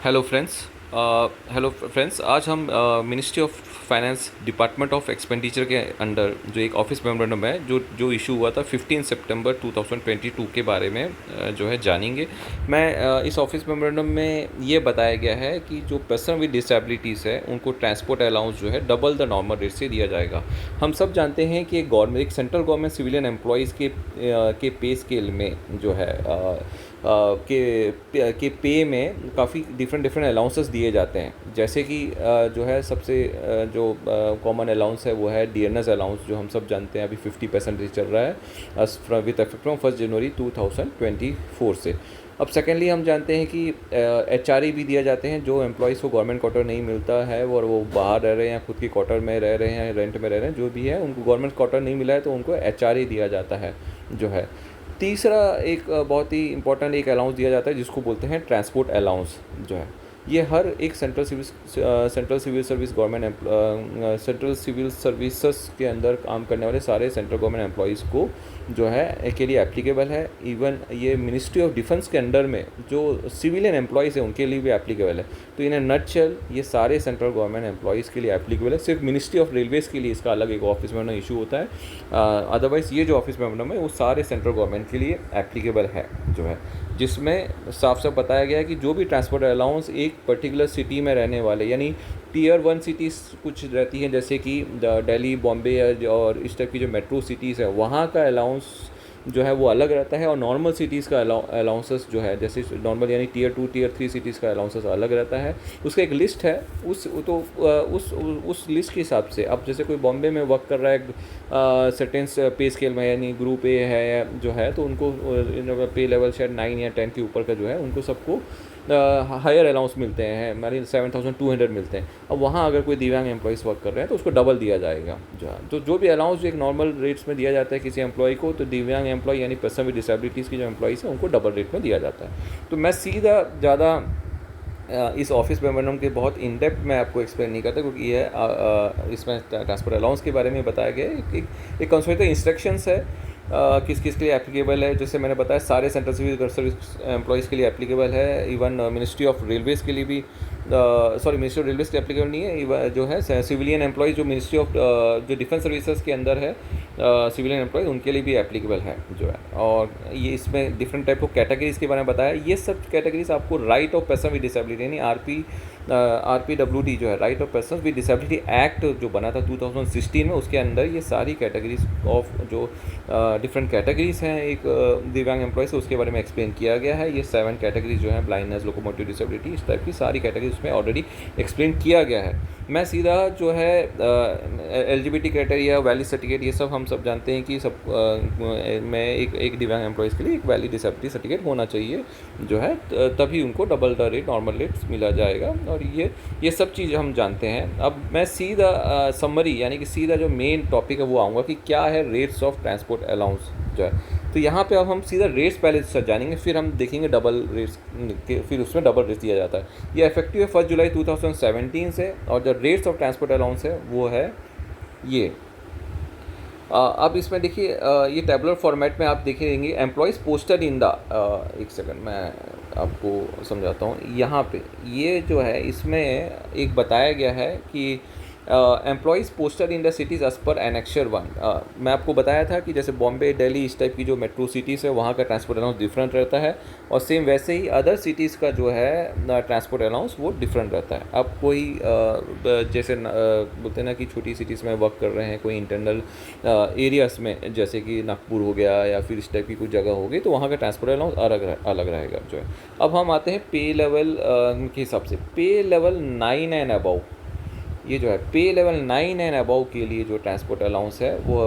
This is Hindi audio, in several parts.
Hello friends. आज हम ministry of finance department of expenditure के अंडर जो एक ऑफिस मेमोरेंडम है जो जो इशू हुआ था 15 सितंबर 2022 के बारे में जो है जानेंगे। इस ऑफिस मेमोरेंडम में ये बताया गया है कि जो पर्सन विद डिसेबिलिटीज़ है उनको ट्रांसपोर्ट अलाउंस जो है डबल द नॉर्मल रेट से दिया जाएगा। हम सब जानते हैं कि एक सेंट्रल गवर्नमेंट सिविलियन एम्प्लॉयज़ के पे स्केल में जो है के पे में काफ़ी डिफरेंट डिफरेंट अलाउंसेस दिए जाते हैं। जैसे कि जो है सबसे जो कॉमन अलाउंस है वो है डीएनएस अलाउंस, जो हम सब जानते हैं अभी 50% चल रहा है विद इफेक्ट फ्रॉम 1 जनवरी 2024 से। अब सेकेंडली हम जानते हैं कि एचआरए भी दिया जाते हैं जो एम्प्लॉयज़ को गवर्नमेंट क्वार्टर नहीं मिलता है और वो बाहर रह रहे हैं या खुद की क्वार्टर में रह रहे हैं, रेंट में रह रहे हैं, जो भी है उनको गवर्नमेंट क्वार्टर नहीं मिला है तो उनको एचआरए दिया जाता है जो है। तीसरा एक बहुत ही इंपॉर्टेंट एक अलाउंस दिया जाता है जिसको बोलते हैं ट्रांसपोर्ट अलाउंस जो है। ये हर एक सेंट्रल सिविल सर्विसेज के अंदर काम करने वाले सारे सेंट्रल गवर्नमेंट एम्प्लॉयज़ को जो है के लिए एप्लीकेबल है। इवन ये मिनिस्ट्री ऑफ डिफेंस के अंडर में जो सिविलियन एम्प्लॉयज़ हैं उनके लिए भी एप्लीकेबल है। तो इन नटशेल ये सारे सेंट्रल गवर्नमेंट एम्प्लॉयज़ के लिए एप्लीकेबल है। सिर्फ मिनिस्ट्री ऑफ रेलवेज़ के लिए इसका अलग एक ऑफिस में इशू होता है। अदरवाइज़ ये जो ऑफिस मेमोरेंडम है वो सारे सेंट्रल गवर्नमेंट के लिए एप्लीकेबल है जो है, जिसमें साफ साफ बताया गया है कि जो भी ट्रांसपोर्ट अलाउंस एक पर्टिकुलर सिटी में रहने वाले, यानी टीयर 1 सिटीज़ कुछ रहती हैं जैसे कि दिल्ली, बॉम्बे और इस टाइप की जो मेट्रो सिटीज़ है वहाँ का अलाउंस जो है वो अलग रहता है, और नॉर्मल सिटीज़ का अलाउंसेस जो है जैसे नॉर्मल यानी टीयर 2 टीयर 3 सिटीज़ का अलाउंसेस अलग रहता है। उसका एक लिस्ट है, उस लिस्ट के हिसाब से अब जैसे कोई बॉम्बे में वर्क कर रहा है सर्टेन पे स्केल में यानी ग्रुप ए है जो है, तो उनको पे लेवल शायद 9 या 10 के ऊपर का जो है उनको सबको हायर अलाउंस मिलते हैं, मान 7200 मिलते हैं। अब वहाँ अगर कोई दिव्यांग एम्प्लॉयज़ वर्क कर रहे हैं तो उसको डबल दिया जाएगा जो है। तो जो भी अलाउंस जो एक नॉर्मल रेट्स में दिया जाता है किसी एम्प्लॉय को, तो दिव्यांग एम्प्लॉय यानी पर्सन विद डिसेबिलिटीज़ की जो एम्प्लॉयज़ हैं उनको डबल रेट में दिया जाता है। तो मैं सीधा ज़्यादा इस ऑफिस मेमोरेंडम के बहुत इन डेप्थ मैं आपको एक्सप्लेन नहीं करता, क्योंकि ये इसमें ट्रांसपोर्ट अलाउंस के बारे में बताया गया है। एक कंसोलिडेटेड इंस्ट्रक्शंस है किस किस के लिए एप्लीकेबल है। जैसे मैंने बताया सारे सेंट्रल सिविल सर्विस एम्प्लॉयज़ के लिए एप्लीकेबल है। इवन मिनिस्ट्री ऑफ रेलवेज़ के लिए भी मिनिस्ट्री ऑफ रेलवेज़ के एप्लीकेबल नहीं है। जो है सिविलियन एम्प्लॉयज़ जो मिनिस्ट्री ऑफ जो डिफेंस सर्विसेज के अंदर है सिविलियन एम्प्लॉयज़ उनके लिए भी एप्लीकेबल है जो है। और ये इसमें डिफरेंट टाइप ऑफ कैटेगरीज़ के बारे में बताया। ये सब कैटेगरीज आपको right of person with disability यानी RPWD जो है, right of person with disability act जो बना था 2016 में, उसके अंदर ये सारी कैटेगरीज ऑफ जो डिफरेंट कैटेगरीज हैं एक दिव्यांग एम्प्लॉय से उसके बारे में एक्सप्लेन किया गया है। ये 7 कैटेगरीज जो हैं, ब्लाइंडनेस, लोकोमोटिव डिसेबिलिटी, इस टाइप की सारी कैटेगरीज उसमें ऑलरेडी एक्सप्लेन किया गया है। मैं सीधा जो है LGBT क्राइटेरिया, वैलिड सर्टिफिकेट, ये सब हम सब जानते हैं कि सब में एक दिव्यांग एम्प्लॉयज़ के लिए एक वैलिड डिसेबिलिटी सर्टिफिकेट होना चाहिए जो है, तभी उनको double the rate normal rate मिला जाएगा। और ये सब चीज़ हम जानते हैं। अब मैं सीधा समरी यानी कि सीधा जो मेन टॉपिक है वो आऊँगा कि क्या है रेट्स ऑफ ट्रांसपोर्ट अलाउंस जो है। तो यहाँ पे अब हम सीधा रेट्स पहले जानेंगे, फिर हम देखेंगे डबल रेट्स के, फिर उसमें डबल रेट्स दिया जाता है। ये इफेक्टिव है 1 जुलाई 2017 से, और जो रेट्स ऑफ ट्रांसपोर्ट अलाउंस है वो है ये। अब इसमें देखिए ये टेबुलर फॉर्मेट में आप देखेंगे एम्प्लॉयज़ पोस्टेड इन द, एक सेकंड मैं आपको समझाता हूँ। यहाँ पे ये जो है इसमें एक बताया गया है कि employees posted in the cities as per annexure 1। मैं आपको बताया था कि जैसे बॉम्बे, दिल्ली, इस टाइप की जो मेट्रो सिटीज़ है वहाँ का ट्रांसपोर्ट अलाउंस डिफरेंट रहता है, और सेम वैसे ही अदर सिटीज़ का जो है ट्रांसपोर्ट अलाउंस वो डिफरेंट रहता है। अब कोई जैसे बोलते हैं ना कि छोटी सिटीज़ में वर्क कर रहे हैं, कोई इंटरनल एरियाज़ में जैसे कि नागपुर हो गया या फिर इस टाइप की कुछ जगह हो गई, तो वहाँ का ट्रांसपोर्ट अलाउंस अलग रहेगा जो है। अब हम आते हैं पे लेवल के हिसाब से। पे लेवल 9 एंड अबव, ये जो है पे लेवल 9 एंड अबव के लिए जो ट्रांसपोर्ट अलाउंस है वो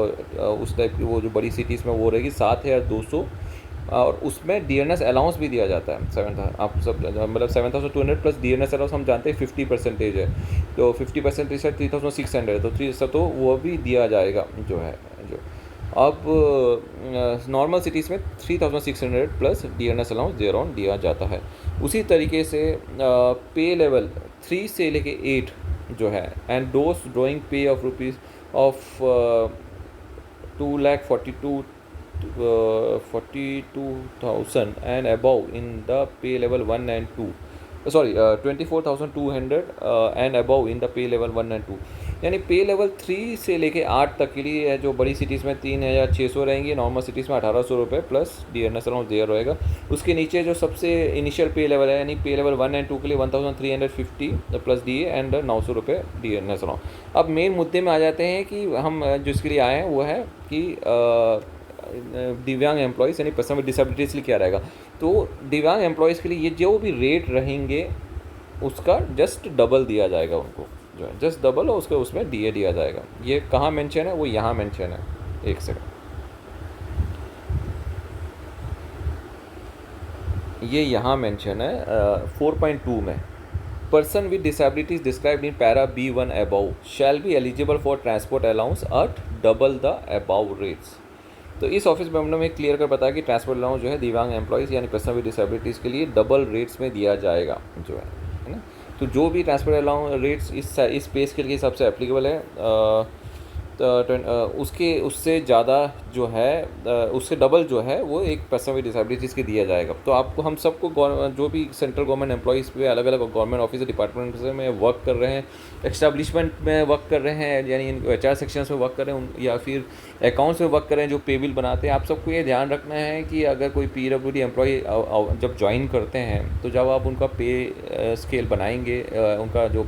उस टाइप की वो जो बड़ी सिटीज़ में वो रहेगी 7,200, और उसमें डीएनएस अलाउंस भी दिया जाता है 7,000। आप सब मतलब 7,200 प्लस डीएनएस अलाउंस हम जानते हैं 50% है, तो 50% से 3,600, तो 3 तो वो भी दिया जाएगा जो है जो। अब नॉर्मल सिटीज़ में 3,600 plus DNS allowance thereon दिया जाता है। उसी तरीके से पे लेवल 3 से लेके 8 जो है, एंड दोस ड्राइंग पे of rupees of 2,42,000 and above in the pay level 1 and 2 sorry 24,200 and above in the pay level 1 and 2, यानी पे लेवल 3 से लेके 8 तक के लिए है, जो बड़ी सिटीज़ में 3,600 रहेंगी, नॉर्मल सिटीज़ में 1,800 रुपये प्लस DNS अलाउंस देयर रहेगा। उसके नीचे जो सबसे इनिशियल पे लेवल है, यानी पे लेवल 1 एंड 2 के लिए 1,350 प्लस DA एंड 900 रुपये DNS अलाउंस। अब मेन मुद्दे में आ जाते हैं कि हम जिसके लिए आए हैं वो है कि दिव्यांग एम्प्लॉयज़ यानी पर्सन विद डिसेबिलिटीज़ के लिए क्या रहेगा। तो दिव्यांग एम्प्लॉयज़ के लिए ये जो भी रेट रहेंगे उसका जस्ट डबल दिया जाएगा उनको, जो है जस्ट डबल, और उसके उसमें DA दिया जाएगा। ये कहाँ मेंशन है, वो यहाँ मेंशन है, एक सेकंड, ये यहाँ मेंशन है 4.2 में। Person with disabilities described in para B1 above shall be eligible for transport allowance at double the above rates. तो इस ऑफिस मेमोरेंडम में क्लियर कर बताया कि ट्रांसपोर्ट अलाउंस जो है दिव्यांग एम्प्लॉयज़ यानी पर्सन विद डिसेबिलिटीज़ के लिए डबल रेट्स में दिया जाएगा, जो है ना। तो जो भी ट्रांसपोर्ट अलाउंस रेट्स इस पेस के लिए हिसाब से एप्लीकेबल है, उसके उससे ज़्यादा जो है, उससे डबल जो है वो एक पर्सन विद डिसेबिलिटीज़ के दिया जाएगा। तो आपको हम सबको जो भी सेंट्रल गवर्नमेंट एम्प्लॉइज़ पे अलग अलग गवर्नमेंट ऑफिस डिपार्टमेंट में वर्क कर रहे हैं, एस्टैब्लिशमेंट में वर्क कर रहे हैं, यानी HR सेक्शंस में वर्क कर रहे हैं, या फिर अकाउंट्स में वर्क कर रहे हैं, जो पे बिल बनाते हैं, आप सबको ये ध्यान रखना है कि अगर कोई PWD एम्प्लॉय जब ज्वाइन करते हैं तो जब आप उनका पे स्केल बनाएंगे, उनका जो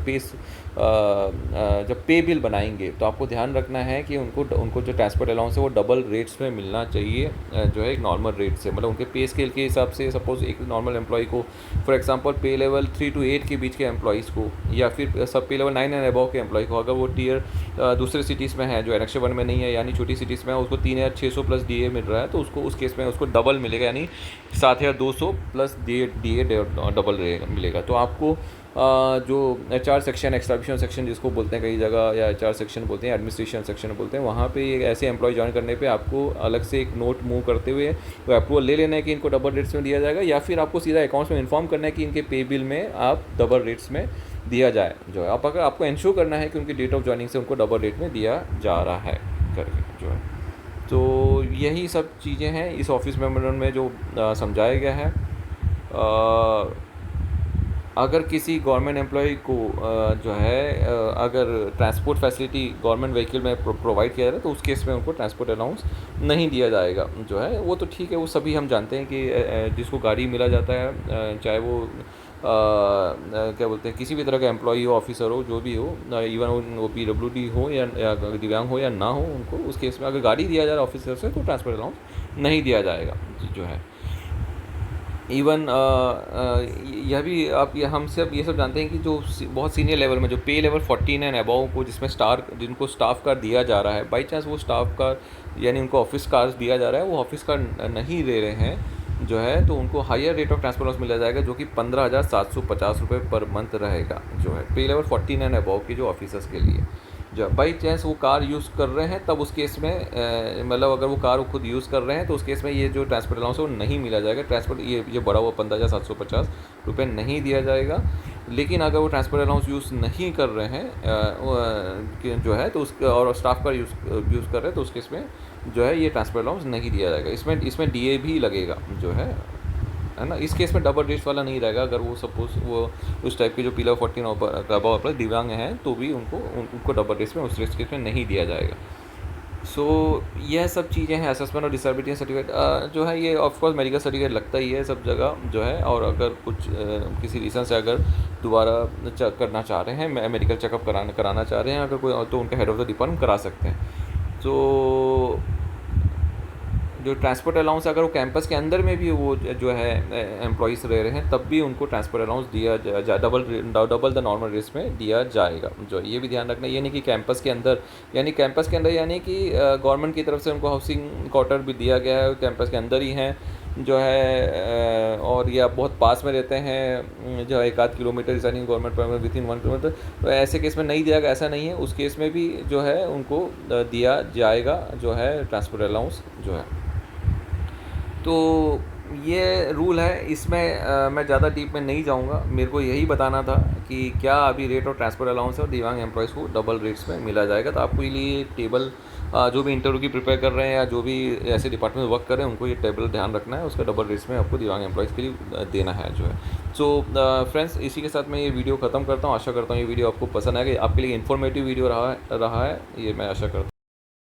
जब पे बिल बनाएंगे, तो आपको ध्यान रखना है कि उनको जो ट्रांसपोर्ट अलाउंस है वो डबल रेट्स में मिलना चाहिए, जो है एक नॉर्मल रेट से, मतलब उनके पे स्केल के हिसाब से। सपोज एक नॉर्मल एम्प्लॉय को फॉर एग्जांपल पे लेवल 3 to 8 के बीच के एम्प्लॉइज़ को, या फिर सब पे लेवल 9 एंड अबव के एम्प्लॉय को, अगर वो टीयर दूसरे सिटीज़ में है जो एनेक्स 1 में नहीं है, यानी छोटी सिटीज़ में है, उसको 3,600 प्लस DA मिल रहा है, तो उसको उस केस में उसको डबल मिलेगा, यानी 7,200 प्लस DA डबल मिलेगा। तो आपको जो HR सेक्शन, एस्टैब्लिशमेंट सेक्शन जिसको बोलते हैं कई जगह, या HR सेक्शन बोलते हैं, एडमिनिस्ट्रेशन सेक्शन बोलते हैं, वहाँ पे ऐसे एम्प्लॉय ज्वाइन करने पे आपको अलग से एक नोट मूव करते हुए तो अप्रूवल ले लेना है कि इनको डबल रेट्स में दिया जाएगा, या फिर आपको सीधा अकाउंट्स में इन्फॉर्म करना है कि इनके पे बिल में आप डबल रेट्स में दिया जाए, जो है अगर आपको इंश्योर करना है कि उनकी डेट ऑफ ज्वाइनिंग से उनको डबल रेट में दिया जा रहा है करके, जो है। तो यही सब चीज़ें हैं इस ऑफिस मेमोरेंडम में जो समझाया गया है। अगर किसी गवर्नमेंट एम्प्लॉय को जो है अगर ट्रांसपोर्ट फैसिलिटी गवर्नमेंट व्हीकल में प्रोवाइड किया जा रहा है, तो उस केस में उनको ट्रांसपोर्ट अलाउंस नहीं दिया जाएगा, जो है वो तो ठीक है, वो सभी हम जानते हैं कि जिसको गाड़ी मिला जाता है, चाहे वो क्या बोलते हैं किसी भी तरह का एम्प्लॉई हो, ऑफिसर हो, जो भी हो, इवन वो PWD हो या दिव्यांग हो या ना हो, उनको उस केस में अगर गाड़ी दिया जा रहा है ऑफिसर से, तो ट्रांसपोर्ट अलाउंस नहीं दिया जाएगा, जो है। इवन यह भी आप हम सब ये सब जानते हैं कि जो बहुत सीनियर लेवल में जो पे लेवल 14 एंड अबव को जिसमें जिनको स्टाफ कार दिया जा रहा है, बाई चांस वो स्टाफ कार यानी उनको ऑफिस कार्स दिया जा रहा है, वो ऑफिस कार नहीं ले रहे हैं, जो है, तो उनको higher rate of transport loss मिला जाएगा, जो कि 15,750 रुपये पर मंथ रहेगा, जो है पे लेवल 14 एंड अबव के जो ऑफिसर्स के लिए। जब बाई चांस वो कार यूज़ कर रहे हैं, तब उस केस में मतलब अगर वो कार खुद यूज़ कर रहे हैं, तो उस केस में ये जो ट्रांसपोर्ट अलाउंस है वो नहीं मिला जाएगा, ट्रांसपोर्ट ये बढ़ा हुआ 15,750 रुपये नहीं दिया जाएगा। लेकिन अगर वो ट्रांसपोर्ट अलाउंस यूज़ नहीं कर रहे हैं जो है, तो उस और स्टाफ का यूज़ कर रहे हैं, तो उस केस में जो है ये ट्रांसपोर्ट अलाउंस नहीं दिया जाएगा। इसमें DA भी लगेगा, जो है ना। इस केस में डबल रेट्स वाला नहीं रहेगा, अगर वो सपोज वो उस टाइप के जो पीला 14 अबव प्लस दिव्यांग हैं, तो भी उनको डबल रेट्स में उस केस में नहीं दिया जाएगा। सो यह सब चीज़ें हैं। असेसमेंट और डिसेबिलिटी सर्टिफिकेट जो है, ये ऑफकोर्स मेडिकल सर्टिफिकेट लगता ही है सब जगह, जो है। और अगर कुछ किसी रीज़न से अगर दोबारा करना चाह रहे हैं, मेडिकल चेकअप कराना चाह रहे हैं अगर कोई, तो उनका हेड ऑफ द डिपार्टमेंट करा सकते हैं। तो जो ट्रांसपोर्ट अलाउंस अगर वो कैंपस के अंदर में भी वो जो है एम्प्लॉइज़ रह रहे हैं, तब भी उनको ट्रांसपोर्ट अलाउंस दिया डबल द नॉर्मल रेट्स में दिया जाएगा, जो ये भी ध्यान रखना। ये नहीं कि कैंपस के अंदर यानी कि गवर्नमेंट की तरफ से उनको हाउसिंग क्वार्टर भी दिया गया है, कैंपस के अंदर ही हैं, जो है, और या बहुत पास में रहते हैं, जो 1-8 किलोमीटर यानी government permit with in 1 kilometre, तो ऐसे केस में नहीं दिया गया, ऐसा नहीं है। उस केस में भी जो है उनको दिया जाएगा, जो है ट्रांसपोर्ट अलाउंस, जो है। तो ये रूल है, इसमें मैं ज़्यादा डीप में नहीं जाऊंगा। मेरे को यही बताना था कि क्या अभी रेट ऑफ ट्रांसपोर्ट अलाउंस है और दिव्यांग एम्प्लॉयज़ को डबल रेट्स में मिला जाएगा। तो आपको ये टेबल जो भी इंटरव्यू की प्रिपेयर कर रहे हैं या जो भी ऐसे डिपार्टमेंट में वर्क कर रहे हैं उनको ये टेबल ध्यान रखना है, उसका डबल रेट्स में आपको दिव्यांग एम्प्लॉयज़ के लिए देना है जो है। सो फ्रेंड्स, इसी के साथ मैं ये वीडियो ख़त्म करता हूँ। आशा करता हूँ ये वीडियो आपको पसंद आएगा, आपके लिए इन्फॉर्मेटिव वीडियो रहा है ये मैं आशा करता हूँ।